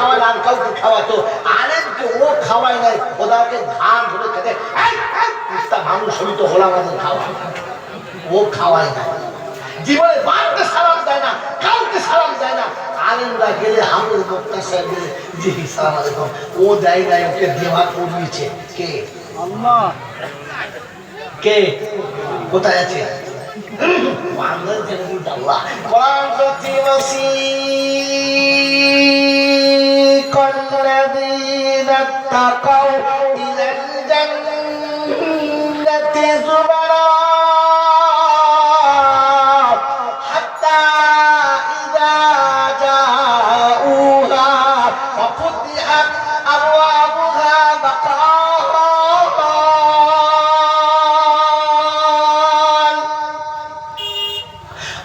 খাওয়ায় আর কাউকে খাওয়াতো, আলেমকে ও খাওয়ায় নাই, খোদাকে ঘাড় ধরে খেতে মানুষ হইত হলো আমাদের খাওয়া, ও খাওয়ায় নাই। জীবনে বাপকে সালাম দেয় না, কাউকে সালাম দেয় না। আলেমরা গেলে হাফেজ মুফতি সাহেব গেলে জি সালাম আলাইকুম, ও দেয় নাই, ওকে দেওয়া করিয়েছে কে? আল্লাহ। কে কোথায় আছে?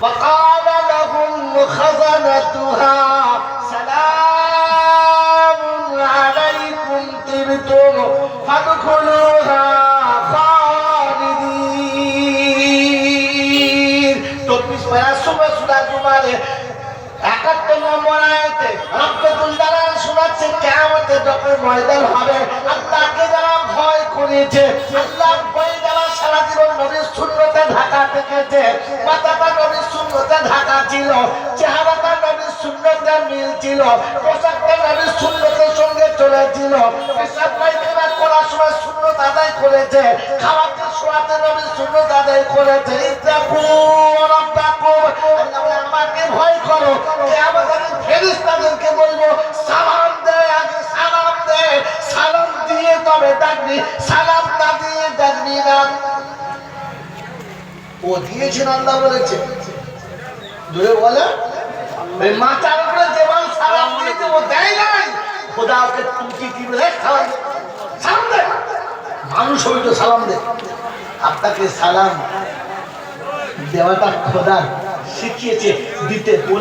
وقال لهم خزنتها سلام عليكم طبتم فادخلوها خالدين। 24 পারা সুবহ সূরা জুমারে 71 নম্বর আয়াতে রব্বুল জালাল শোনাচ্ছে কিয়ামতে যখন ময়দান হবে, আল্লাহকে যারা ভয় করেছে, আল্লাহর ভয়ে যারা সারা জীবন নবীর সুন্নতে ঢাকা থেকেছে, মাথাটা নবীর সুন্নতে ঢাকা ছিল, চেহারাটা নবীর সুন্নতে মিল ছিল, পোশাকটা নবীর সুন্নতের সঙ্গে চলেছিল, পেশাব পায়খানা করার সময় সুন্নত আদায় করেছে, খাওয়াতে শোয়াতে নবীর সুন্নত আদায় করেছে। ইত্তাকু রাব্বাকুম, আল্লাহ বলে আমাকে ভয় করো। কিয়ামত আমি ফেরেশতাদেরকে বলবো সালাম দে, আগে সালাম দে, সালাম দিয়ে তবে ডাকবি, সালাম না দিয়ে ডাকবি না। ও দিয়েছেন, আল্লাহ বলেছে, জোরে বলে এই মাথার উপরে যেমন সালাম দিয়েছে ও দেয় নাই, খোদা ওকে টুকি দিবে, সালাম দে, সালাম দে, মানুষ হইত সালাম দে। আপনাকে সালাম দেওয়াটা খোদা শিখিয়েছে দিতে বলে